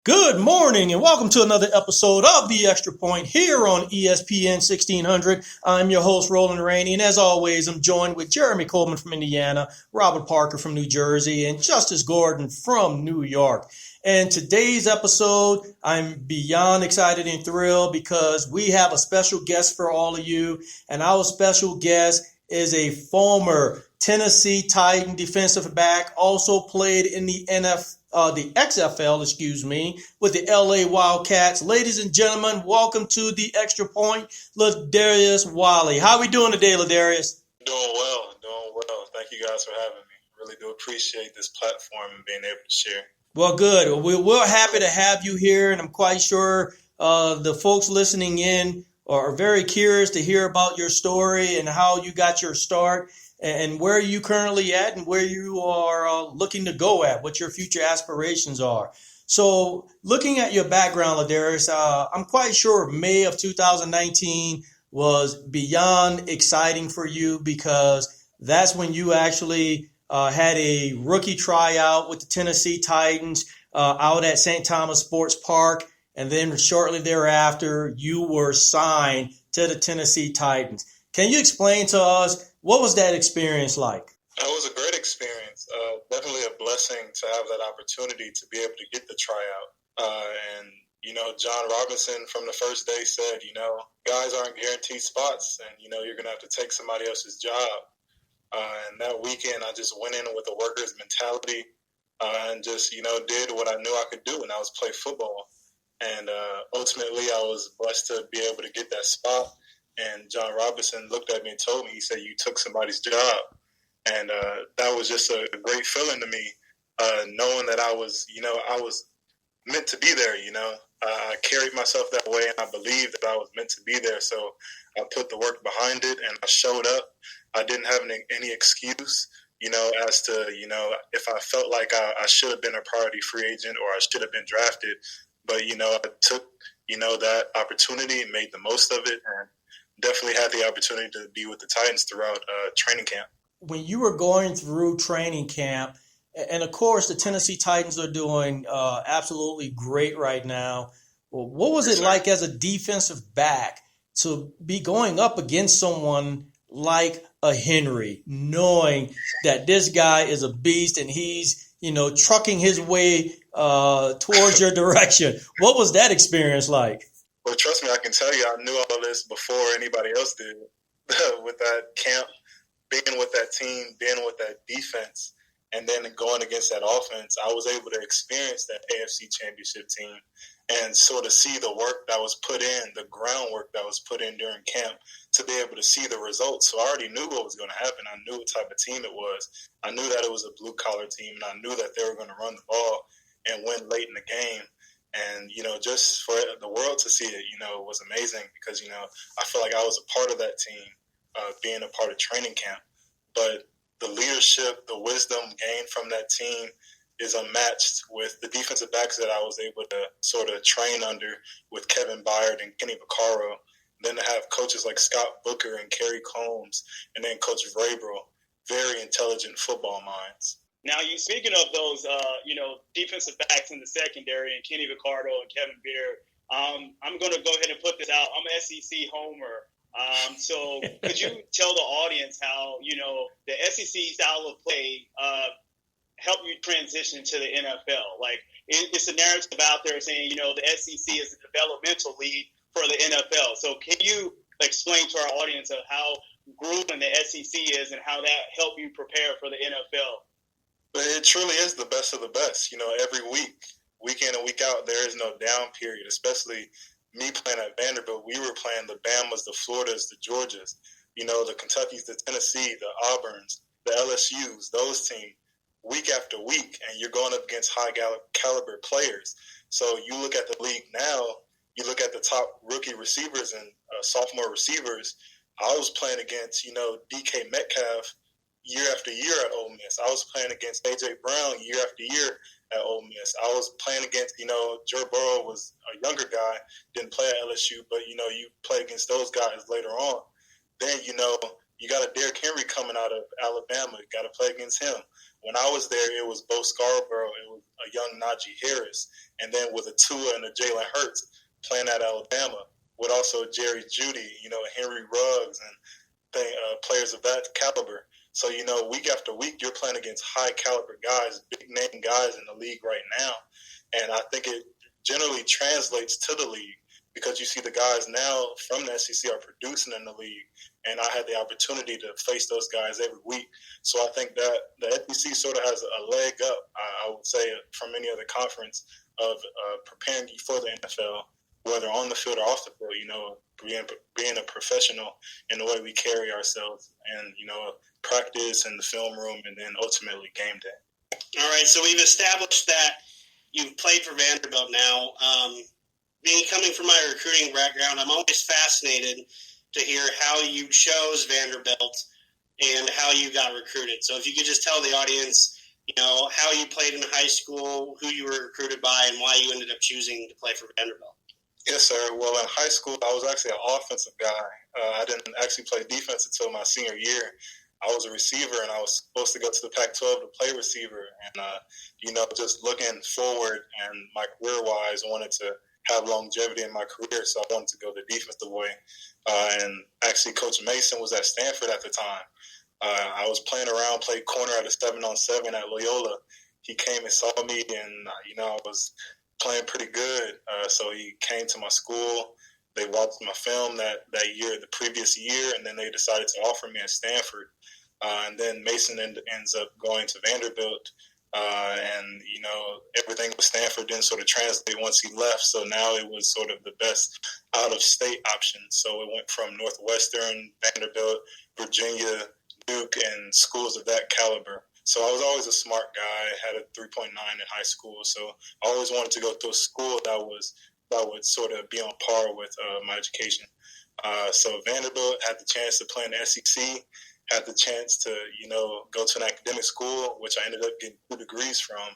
Good morning and welcome to another episode of The Extra Point here on ESPN 1600. I'm your host, Roland Rainey, and as always, I'm joined with Jeremy Coleman from Indiana, Robert Parker from New Jersey, and Justice Gordon from New York. And today's episode, I'm beyond excited and thrilled because we have a special guest for all of you, and our special guest is a former Tennessee Titan defensive back, also played in the XFL, with the LA Wildcats. Ladies and gentlemen, welcome to the Extra Point, Ladarius Wiley. How are we doing today, Ladarius? Doing well. Thank you guys for having me. Really do appreciate this platform and being able to share. Well, good. We're happy to have you here, and I'm quite sure the folks listening in are very curious to hear about your story and how you got your start and where you currently at and where you are looking to go at, what your future aspirations are. So looking at your background, Ladarius, I'm quite sure May of 2019 was beyond exciting for you because that's when you actually had a rookie tryout with the Tennessee Titans out at St. Thomas Sports Park. And then shortly thereafter, you were signed to the Tennessee Titans. Can you explain to us, what was that experience like? It was a great experience. Definitely a blessing to have that opportunity to be able to get the tryout. John Robinson from the first day said, guys aren't guaranteed spots and, you're going to have to take somebody else's job. And that weekend, I just went in with a worker's mentality and just, did what I knew I could do, and that was play football. And ultimately, I was blessed to be able to get that spot. And John Robinson looked at me and told me, he said, you took somebody's job. And that was just a great feeling to me, knowing that I was meant to be there, I carried myself that way, and I believed that I was meant to be there. So I put the work behind it, and I showed up. I didn't have any excuse, as to, if I felt like I should have been a priority free agent or I should have been drafted. But, I took, that opportunity and made the most of it, and definitely had the opportunity to be with the Titans throughout training camp. When you were going through training camp, and of course the Tennessee Titans are doing absolutely great right now, well, what was it like as a defensive back to be going up against someone like a Henry, knowing that this guy is a beast and he's, trucking his way towards your direction? What was that experience like? Well, trust me, I can tell you, I knew all this before anybody else did. With that camp, being with that team, being with that defense, and then going against that offense, I was able to experience that AFC Championship team and sort of see the work that was put in, the groundwork that was put in during camp to be able to see the results. So I already knew what was going to happen. I knew what type of team it was. I knew that it was a blue-collar team, and I knew that they were going to run the ball and win late in the game. And, just for the world to see it, was amazing because, I feel like I was a part of that team, being a part of training camp. But the leadership, the wisdom gained from that team is unmatched with the defensive backs that I was able to sort of train under with Kevin Byard and Kenny Vaccaro. Then to have coaches like Scott Booker and Kerry Combs, and then Coach Vrabel, very intelligent football minds. Now, you speaking of those, defensive backs in the secondary, and Kenny Vaccaro and Kevin Beard, I'm going to go ahead and put this out. I'm an SEC homer. So could you tell the audience how, the SEC style of play helped you transition to the NFL? Like, it's a narrative out there saying, the SEC is a developmental league for the NFL. So can you explain to our audience of how grueling the SEC is and how that helped you prepare for the NFL? But it truly is the best of the best. Every week in and week out, there is no down period, especially me playing at Vanderbilt. We were playing the Bamas, the Floridas, the Georgias, the Kentuckys, the Tennessee, the Auburns, the LSUs, those teams, week after week, and you're going up against high caliber players. So you look at the league now, you look at the top rookie receivers and sophomore receivers. I was playing against, DK Metcalf year after year at Ole Miss. I was playing against A.J. Brown year after year at Ole Miss. I was playing against, Joe Burrow was a younger guy, didn't play at LSU, but, you play against those guys later on. Then, you got a Derrick Henry coming out of Alabama. You got to play against him. When I was there, it was Bo Scarborough, it was a young Najee Harris, and then with a Tua and a Jalen Hurts playing at Alabama, with also Jerry Jeudy, Henry Ruggs, and players of that caliber. So, week after week, you're playing against high-caliber guys, big-name guys in the league right now. And I think it generally translates to the league because you see the guys now from the SEC are producing in the league. And I had the opportunity to face those guys every week. So I think that the SEC sort of has a leg up, I would say, from any other conference of preparing you for the NFL, whether on the field or off the field, being a professional in the way we carry ourselves and, practice in the film room and then ultimately game day. All right, so we've established that you've played for Vanderbilt now. Coming from my recruiting background, I'm always fascinated to hear how you chose Vanderbilt and how you got recruited. So if you could just tell the audience, how you played in high school, who you were recruited by, and why you ended up choosing to play for Vanderbilt. Yes, sir. Well, in high school, I was actually an offensive guy. I didn't actually play defense until my senior year. I was a receiver, and I was supposed to go to the Pac-12 to play receiver. And, just looking forward and my career-wise, I wanted to have longevity in my career, so I wanted to go the defensive way. And actually, Coach Mason was at Stanford at the time. I was playing around, played corner at a 7-on-7 at Loyola. He came and saw me, and, I was playing pretty good. So he came to my school. They watched my film that year, the previous year, and then they decided to offer me at Stanford. And then Mason ends up going to Vanderbilt. And, everything with Stanford didn't sort of translate once he left. So now it was sort of the best out-of-state option. So it went from Northwestern, Vanderbilt, Virginia, Duke, and schools of that caliber. So I was always a smart guy, had a 3.9 in high school. So I always wanted to go to a school that would sort of be on par with my education. So Vanderbilt had the chance to play in the SEC, had the chance to, go to an academic school, which I ended up getting 2 degrees from,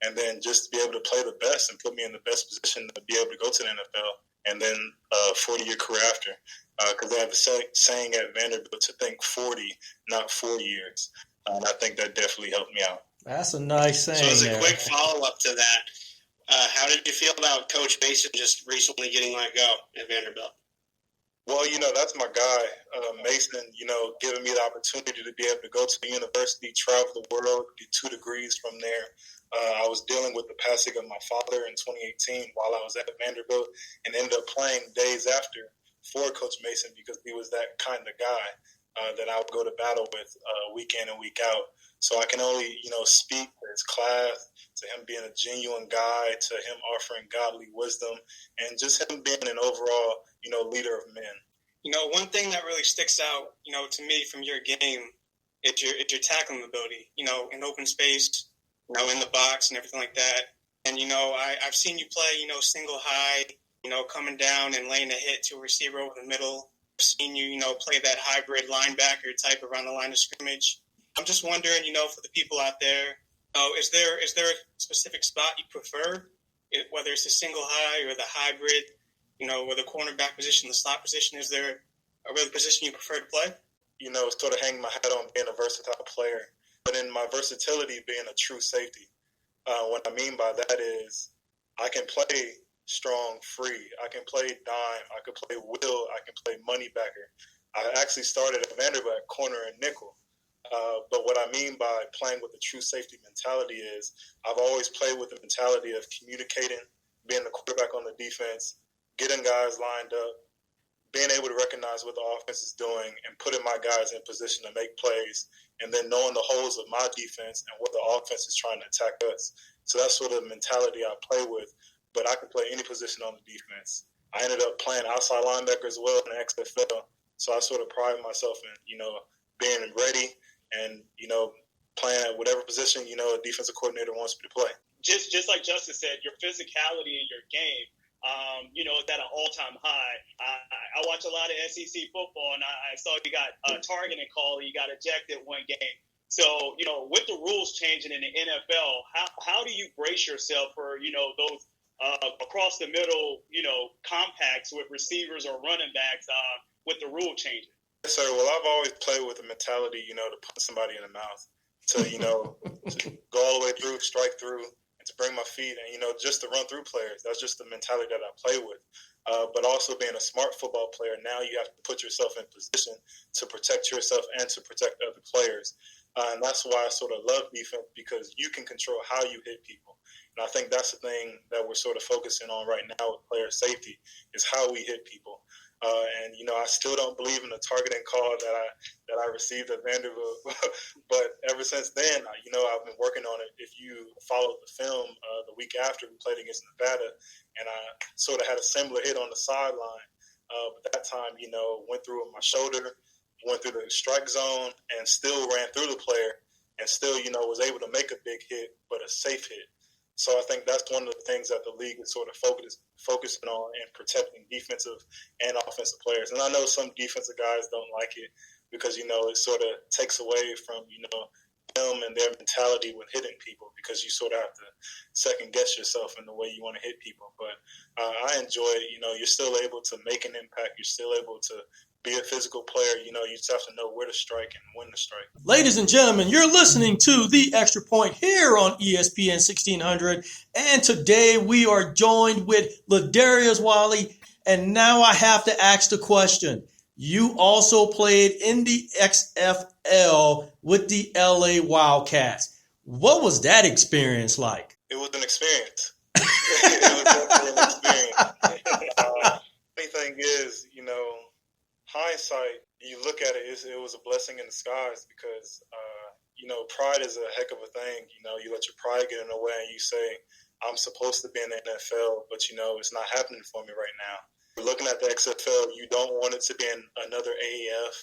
and then just to be able to play the best and put me in the best position to be able to go to the NFL, and then a 40-year career after. Because they have the saying at Vanderbilt to think 40, not 4 years. And I think that definitely helped me out. That's a nice saying. So as a there. quick follow-up to that, how did you feel about Coach Mason just recently getting let go at Vanderbilt? Well, that's my guy, Mason, giving me the opportunity to be able to go to the university, travel the world, get 2 degrees from there. I was dealing with the passing of my father in 2018 while I was at Vanderbilt and ended up playing days after for Coach Mason because he was that kind of guy that I would go to battle with week in and week out. So I can only, speak to his class, to him being a genuine guy, to him offering godly wisdom, and just him being an overall, leader of men. One thing that really sticks out, to me from your game is your tackling ability, in open space, in the box and everything like that. And, I've seen you play, single high, coming down and laying a hit to a receiver over the middle. I've seen you, play that hybrid linebacker type around the line of scrimmage. I'm just wondering, for the people out there, is there a specific spot you prefer, whether it's the single high or the hybrid, or the cornerback position, the slot position? Is there a real position you prefer to play? Sort of hang my hat on being a versatile player, but in my versatility being a true safety. What I mean by that is I can play strong, free. I can play dime. I can play will. I can play money backer. I actually started at Vanderbilt at corner and nickel. But what I mean by playing with a true safety mentality is I've always played with the mentality of communicating, being the quarterback on the defense, getting guys lined up, being able to recognize what the offense is doing and putting my guys in position to make plays, and then knowing the holes of my defense and what the offense is trying to attack us. So that's sort of the mentality I play with, but I can play any position on the defense. I ended up playing outside linebacker as well in the XFL, so I sort of pride myself in, being ready and, playing at whatever position, a defensive coordinator wants me to play. Just like Justice said, your physicality in your game, is at an all-time high. I watch a lot of SEC football, and I saw you got a targeting call. You got ejected one game. So, with the rules changing in the NFL, how do you brace yourself for, those across the middle, compacts with receivers or running backs with the rule changing? Yes, sir. Well, I've always played with the mentality, to put somebody in the mouth. to, to go all the way through, strike through, and to bring my feet and, just to run through players. That's just the mentality that I play with. But also being a smart football player, now you have to put yourself in position to protect yourself and to protect other players. And that's why I sort of love defense, because you can control how you hit people. And I think that's the thing that we're sort of focusing on right now with player safety, is how we hit people. And I still don't believe in the targeting call that I received at Vanderbilt, but ever since then, I've been working on it. If you followed the film, the week after we played against Nevada, and I sort of had a similar hit on the sideline, but that time, went through my shoulder, went through the strike zone, and still ran through the player, and still, was able to make a big hit, but a safe hit. So I think that's one of the things that the league is sort of focusing on, and protecting defensive and offensive players. And I know some defensive guys don't like it because, it sort of takes away from, them and their mentality with hitting people, because you sort of have to second guess yourself in the way you want to hit people. But I enjoy it. You're still able to make an impact. You're still able to be a physical player. You just have to know where to strike and when to strike. Ladies and gentlemen, you're listening to The Extra Point here on ESPN 1600. And today we are joined with Ladarius Wiley. And now I have to ask the question. You also played in the XFL with the LA Wildcats. What was that experience like? It was an experience. It was definitely an experience. Funny thing is, hindsight, you look at it, it was a blessing in disguise, because, pride is a heck of a thing. You let your pride get in the way and you say, I'm supposed to be in the NFL, but, it's not happening for me right now. Looking at the XFL, you don't want it to be in another AAF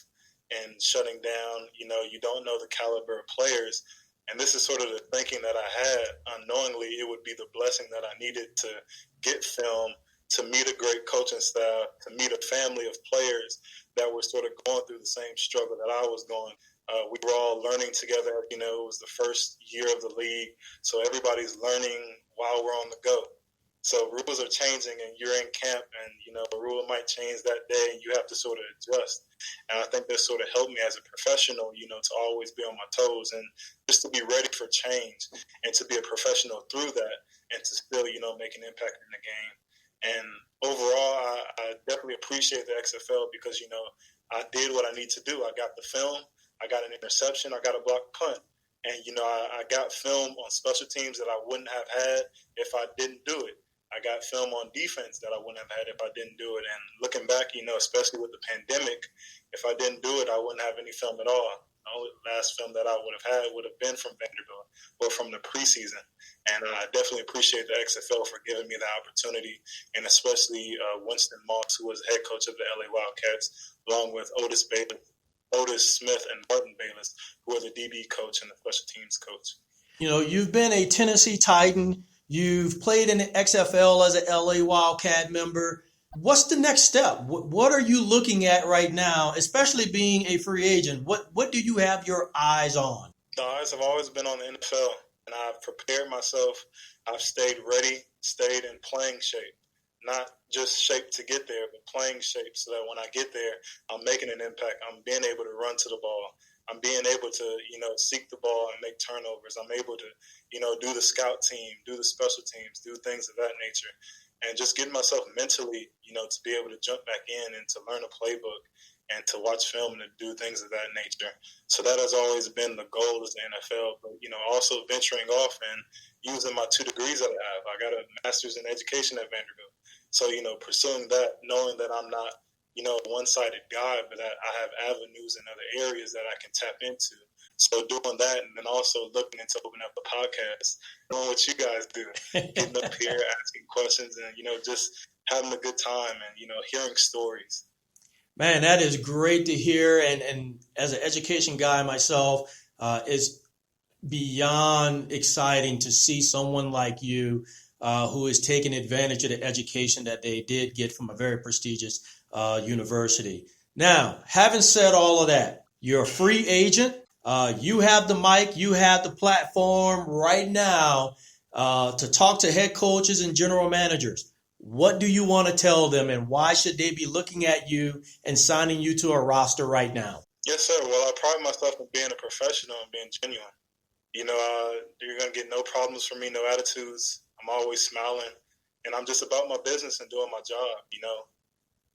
and shutting down. You don't know the caliber of players. And this is sort of the thinking that I had. Unknowingly, it would be the blessing that I needed to get film, to meet a great coaching staff, to meet a family of players that were sort of going through the same struggle that I was going. We were all learning together. It was the first year of the league, so everybody's learning while we're on the go. So rules are changing, and you're in camp, and, a rule might change that day, and you have to sort of adjust. And I think that sort of helped me as a professional, to always be on my toes and just to be ready for change and to be a professional through that, and to still, make an impact in the game. And overall, I definitely appreciate the XFL because, I did what I need to do. I got the film, I got an interception, I got a blocked punt. And, I got film on special teams that I wouldn't have had if I didn't do it. I got film on defense that I wouldn't have had if I didn't do it. And looking back, especially with the pandemic, if I didn't do it, I wouldn't have any film at all. The only last film that I would have had would have been from Vanderbilt or from the preseason. And I definitely appreciate the XFL for giving me the opportunity, and especially Winston Moss, who was head coach of the LA Wildcats, along with Otis Smith and Martin Bayless, who are the DB coach and the special teams coach. You've been a Tennessee Titan. You've played in the XFL as an LA Wildcat member. What's the next step? What are you looking at right now, especially being a free agent? What do you have your eyes on? The eyes have always been on the NFL, and I've prepared myself. I've stayed ready, stayed in playing shape. Not just shape to get there, but playing shape so that when I get there, I'm making an impact. I'm being able to run to the ball. I'm being able to, seek the ball and make turnovers. I'm able to, do the scout team, do the special teams, do things of that nature. And just getting myself mentally, to be able to jump back in and to learn a playbook and to watch film and to do things of that nature. So that has always been the goal as the NFL. But, also venturing off and using my 2 degrees that I have. I got a master's in education at Vanderbilt. So, pursuing that, knowing that I'm not, a one-sided guy, but that I have avenues in other areas that I can tap into. So doing that, and then also looking into opening up a podcast, doing what you guys do, getting up here, asking questions, and, just having a good time and, hearing stories. Man, that is great to hear. And as an education guy myself, it's beyond exciting to see someone like you who is taking advantage of the education that they did get from a very prestigious university. Now, having said all of that, you're a free agent. You have the mic, you have the platform right now to talk to head coaches and general managers. What do you want to tell them, and why should they be looking at you and signing you to a roster right now? Yes, sir. Well, I pride myself in being a professional and being genuine. You're going to get no problems from me, no attitudes. I'm always smiling. And I'm just about my business and doing my job,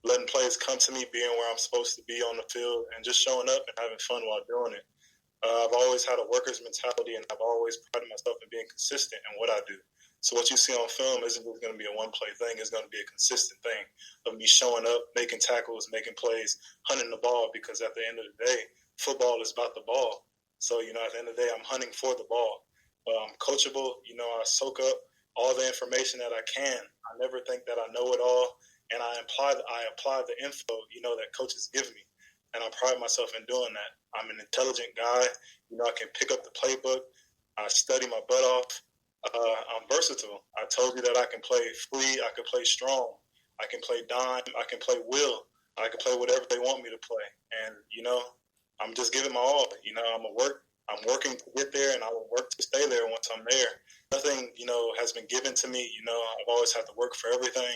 letting players come to me, being where I'm supposed to be on the field, and just showing up and having fun while doing it. I've always had a worker's mentality, and I've always prided myself in being consistent in what I do. So what you see on film isn't just going to be a one-play thing. It's going to be a consistent thing of me showing up, making tackles, making plays, hunting the ball, because at the end of the day, football is about the ball. So, at the end of the day, I'm hunting for the ball. I'm coachable. I soak up all the information that I can. I never think that I know it all, and I apply the info, that coaches give me. And I pride myself in doing that. I'm an intelligent guy. I can pick up the playbook. I study my butt off. I'm versatile. I told you that I can play free. I can play strong. I can play dime. I can play will. I can play whatever they want me to play. And, I'm just giving my all. I'm working to get there, and I will work to stay there once I'm there. Nothing, has been given to me. I've always had to work for everything.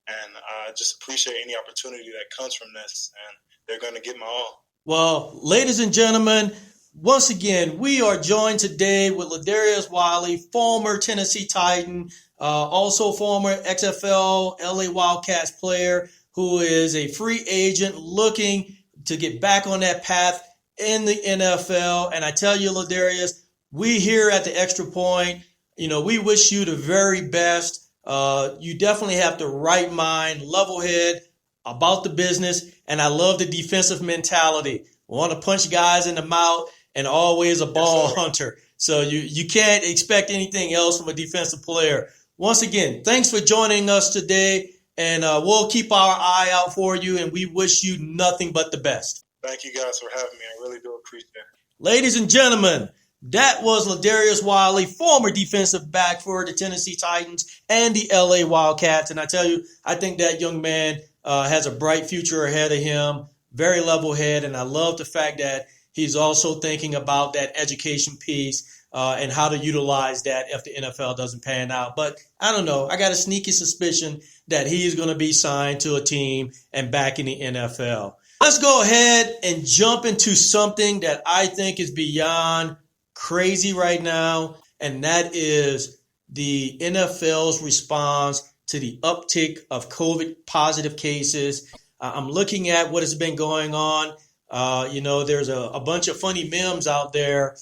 And I just appreciate any opportunity that comes from this. And they're going to get my all. Well, ladies and gentlemen, once again, we are joined today with Ladarius Wiley, former Tennessee Titan, also former XFL LA Wildcats player, who is a free agent looking to get back on that path in the NFL. And I tell you, Ladarius, we here at the Extra Point, we wish you the very best. You definitely have the right mind, level head about the business, and I love the defensive mentality. Want to punch guys in the mouth and always a ball hunter. So you can't expect anything else from a defensive player. Once again, thanks for joining us today, and we'll keep our eye out for you, and we wish you nothing but the best. Thank you guys for having me. I really do appreciate it. Ladies and gentlemen, that was Ladarius Wiley, former defensive back for the Tennessee Titans and the LA Wildcats. And I tell you, I think that young man has a bright future ahead of him, very level head. And I love the fact that he's also thinking about that education piece and how to utilize that if the NFL doesn't pan out. But I don't know. I got a sneaky suspicion that he's going to be signed to a team and back in the NFL. Let's go ahead and jump into something that I think is beyond crazy right now, and that is the NFL's response to the uptick of COVID positive cases. I'm looking at what has been going on. There's a bunch of funny memes out there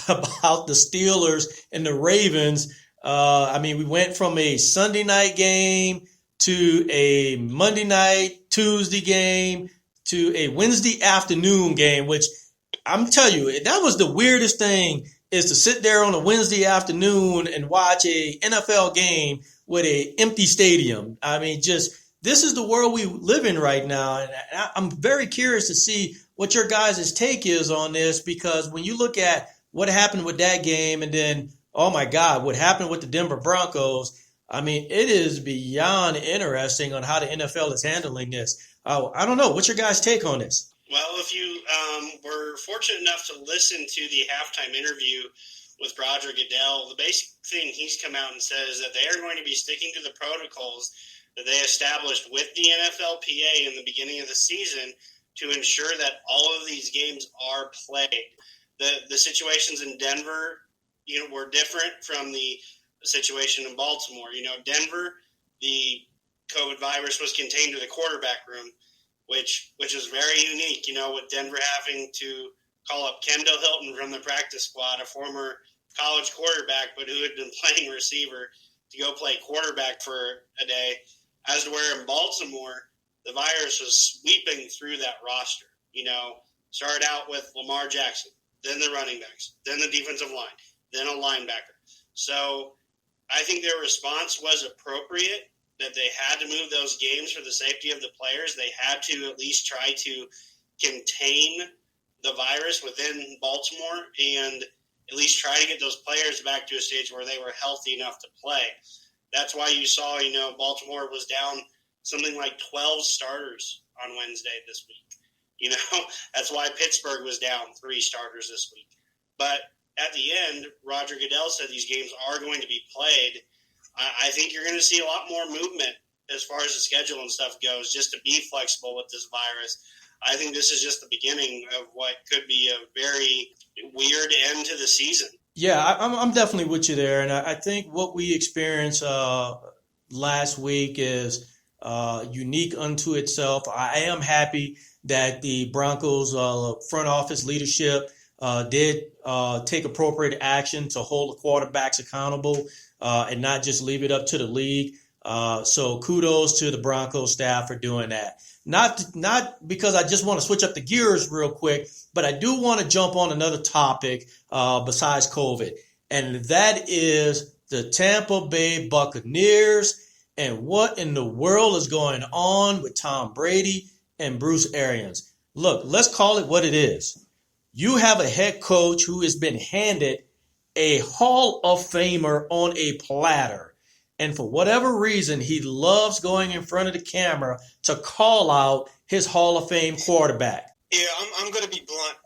about the Steelers and the Ravens. We went from a Sunday night game to a Monday night, Tuesday game, to a Wednesday afternoon game, which I'm telling you, that was the weirdest thing, is to sit there on a Wednesday afternoon and watch a NFL game with an empty stadium. This is the world we live in right now. And I'm very curious to see what your guys' take is on this, because when you look at what happened with that game and then, oh my God, what happened with the Denver Broncos, it is beyond interesting on how the NFL is handling this. I don't know. What's your guys' take on this? Well, if you were fortunate enough to listen to the halftime interview with Roger Goodell, the basic thing he's come out and said is that they are going to be sticking to the protocols that they established with the NFLPA in the beginning of the season to ensure that all of these games are played. The situations in Denver, were different from the situation in Baltimore. Denver, the COVID virus was contained to the quarterback room, which is very unique, with Denver having to call up Kendall Hilton from the practice squad, a former college quarterback, but who had been playing receiver, to go play quarterback for a day, as to where in Baltimore, the virus was sweeping through that roster. Started out with Lamar Jackson, then the running backs, then the defensive line, then a linebacker. So I think their response was appropriate, that they had to move those games for the safety of the players. They had to at least try to contain the virus within Baltimore and at least try to get those players back to a stage where they were healthy enough to play. That's why you saw, Baltimore was down something like 12 starters on Wednesday this week. That's why Pittsburgh was down 3 starters this week. But at the end, Roger Goodell said these games are going to be played. I think you're going to see a lot more movement as far as the schedule and stuff goes, just to be flexible with this virus. I think this is just the beginning of what could be a very weird end to the season. Yeah, I'm definitely with you there, and I think what we experienced last week is unique unto itself. I am happy that the Broncos front office leadership did take appropriate action to hold the quarterbacks accountable and not just leave it up to the league. So kudos to the Broncos staff for doing that. Not because I just want to switch up the gears real quick, but I do want to jump on another topic besides COVID, and that is the Tampa Bay Buccaneers and what in the world is going on with Tom Brady and Bruce Arians. Look, let's call it what it is. You have a head coach who has been handed a Hall of Famer on a platter. And for whatever reason, he loves going in front of the camera to call out his Hall of Fame quarterback. Yeah, I'm going to be blunt.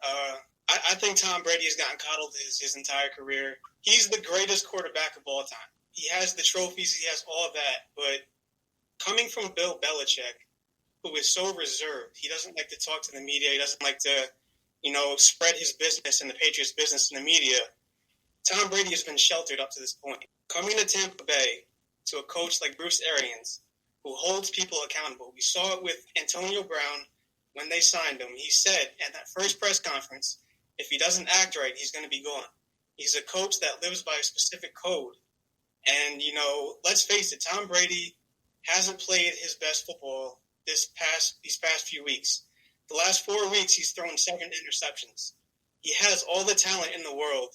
I think Tom Brady has gotten coddled his entire career. He's the greatest quarterback of all time. He has the trophies, he has all of that. But coming from Bill Belichick, who is so reserved, he doesn't like to talk to the media. He doesn't like to, spread his business and the Patriots' business in the media. Tom Brady has been sheltered up to this point. Coming to Tampa Bay to a coach like Bruce Arians, who holds people accountable. We saw it with Antonio Brown when they signed him. He said at that first press conference, if he doesn't act right, he's going to be gone. He's a coach that lives by a specific code. And, let's face it, Tom Brady hasn't played his best football these past few weeks. The last 4 weeks, he's thrown 7 interceptions. He has all the talent in the world,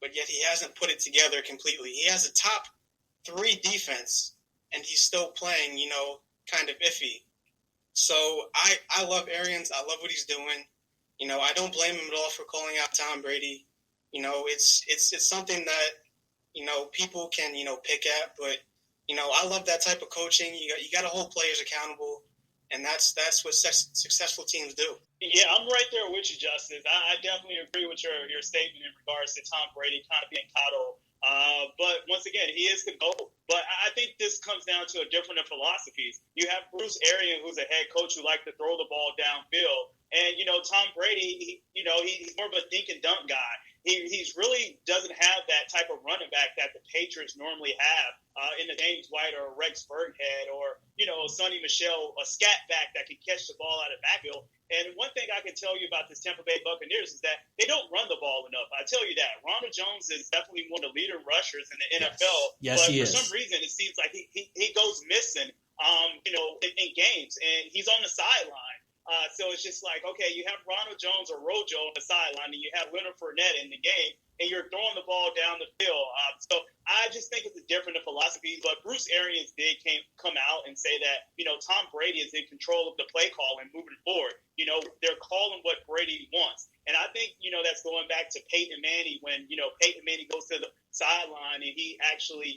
but yet he hasn't put it together completely. He has a top 3 defense, and he's still playing, kind of iffy. So I love Arians. I love what he's doing. I don't blame him at all for calling out Tom Brady. It's something that, people can, pick at, but, I love that type of coaching. You got to hold players accountable, and that's what successful teams do. Yeah, I'm right there with you, Justice. I definitely agree with your statement in regards to Tom Brady kind of being coddled. But once again, he is the GOAT. But I think this comes down to a different philosophies. You have Bruce Arians, who's a head coach who likes to throw the ball downfield. And, Tom Brady, he's more of a dink and dunk guy. He's really doesn't have that type of running back that the Patriots normally have in the James White or Rex Burkhead or, Sonny Michel, a scat back that can catch the ball out of the backfield. And one thing I can tell you about this Tampa Bay Buccaneers is that they don't run the ball enough. I tell you that. Ronald Jones is definitely one of the leader rushers in the NFL. Yes, but he for is. some reason, it seems like he goes missing, in games, and he's on the sideline. So it's just like, okay, you have Ronald Jones or Rojo on the sideline, and you have Leonard Fournette in the game, and you're throwing the ball down the field. So I just think it's a different philosophy. But Bruce Arians did come out and say that, Tom Brady is in control of the play call and moving forward. They're calling what Brady wants. And I think, that's going back to Peyton Manning when, Peyton Manning goes to the sideline and he actually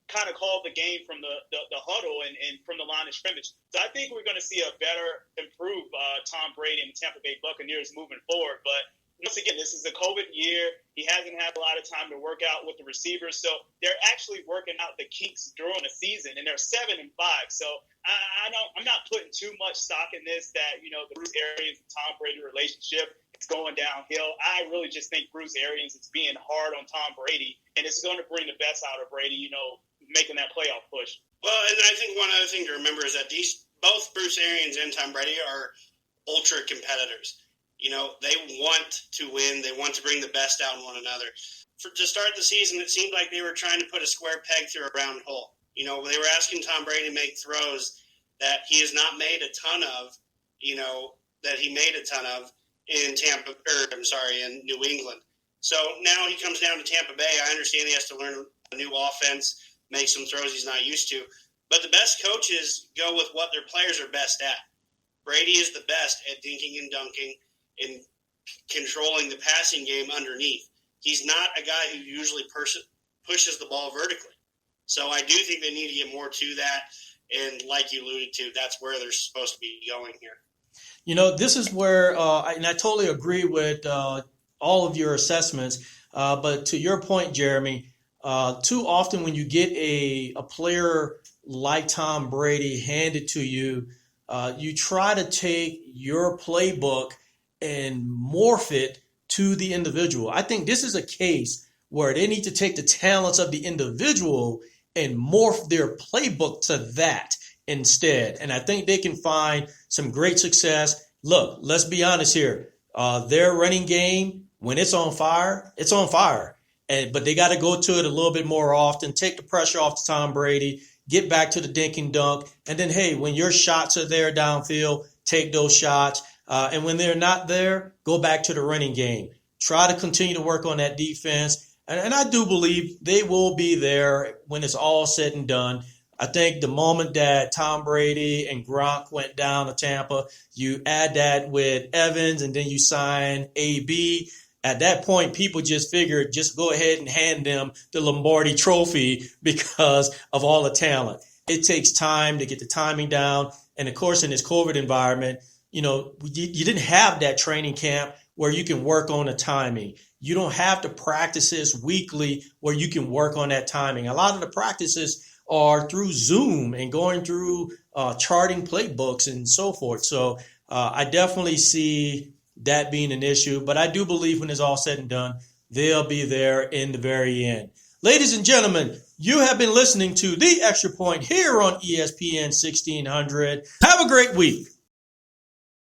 kind of called the game from the huddle and from the line of scrimmage. So I think we're going to see a better, improved Tom Brady and the Tampa Bay Buccaneers moving forward. But once again, this is a COVID year. He hasn't had a lot of time to work out with the receivers. So they're actually working out the kinks during the season, and they're 7-5. So I'm not putting too much stock in this that, the Bruce Arians and Tom Brady relationship is going downhill. I really just think Bruce Arians is being hard on Tom Brady, and it's going to bring the best out of Brady, making that playoff push. Well, and I think one other thing to remember is that both Bruce Arians and Tom Brady are ultra competitors. They want to win. They want to bring the best out in one another. To start the season, it seemed like they were trying to put a square peg through a round hole. They were asking Tom Brady to make throws that he has not made a ton of, that he made a ton of in in New England. So now he comes down to Tampa Bay. I understand he has to learn a new offense, make some throws he's not used to. But the best coaches go with what their players are best at. Brady is the best at dinking and dunking and controlling the passing game underneath. He's not a guy who usually pushes the ball vertically. So I do think they need to get more to that. And like you alluded to, that's where they're supposed to be going here. This is where, and I totally agree with all of your assessments. But to your point, Jeremy, too often when you get a player like Tom Brady handed to you, you try to take your playbook and morph it to the individual. I think this is a case where they need to take the talents of the individual and morph their playbook to that instead. And I think they can find some great success. Look, let's be honest here. Their running game, when it's on fire, it's on fire. But they got to go to it a little bit more often, take the pressure off to Tom Brady, get back to the dink and dunk. And then, hey, when your shots are there downfield, take those shots. And when they're not there, go back to the running game. Try to continue to work on that defense. And I do believe they will be there when it's all said and done. I think the moment that Tom Brady and Gronk went down to Tampa, you add that with Evans and then you sign AB. At that point, people just figured just go ahead and hand them the Lombardi trophy because of all the talent. It takes time to get the timing down. And of course, in this COVID environment, you didn't have that training camp where you can work on the timing. You don't have the practices weekly where you can work on that timing. A lot of the practices are through Zoom and going through charting playbooks and so forth. So I definitely see that being an issue. But I do believe when it's all said and done, they'll be there in the very end. Ladies and gentlemen, you have been listening to The Extra Point here on ESPN 1600. Have a great week.